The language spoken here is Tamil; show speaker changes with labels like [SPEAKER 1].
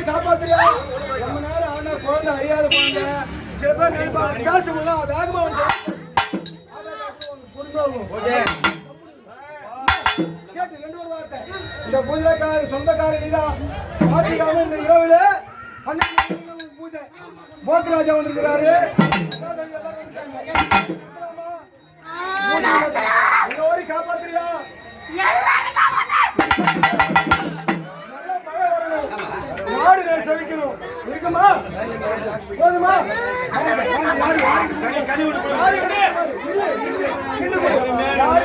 [SPEAKER 1] காப்பாத்திரியா ரொம்ப நேரம் ஆனா குழந்தை அறியாத குழந்தை சில பேர் நினைப்பாங்க காசு வேகமா வந்து கேட்டு 2 ஒரு வார்த்தை இந்த பூஜைக்கார சொந்தக்கார நீதான் பாத்திக்காம இந்த இரவுல பூஜை போத்ராஜா வந்திருக்கிறாரு காப்பாத்திரியா நாடு செவிக்கணும் இருக்குமா போதுமா யாரு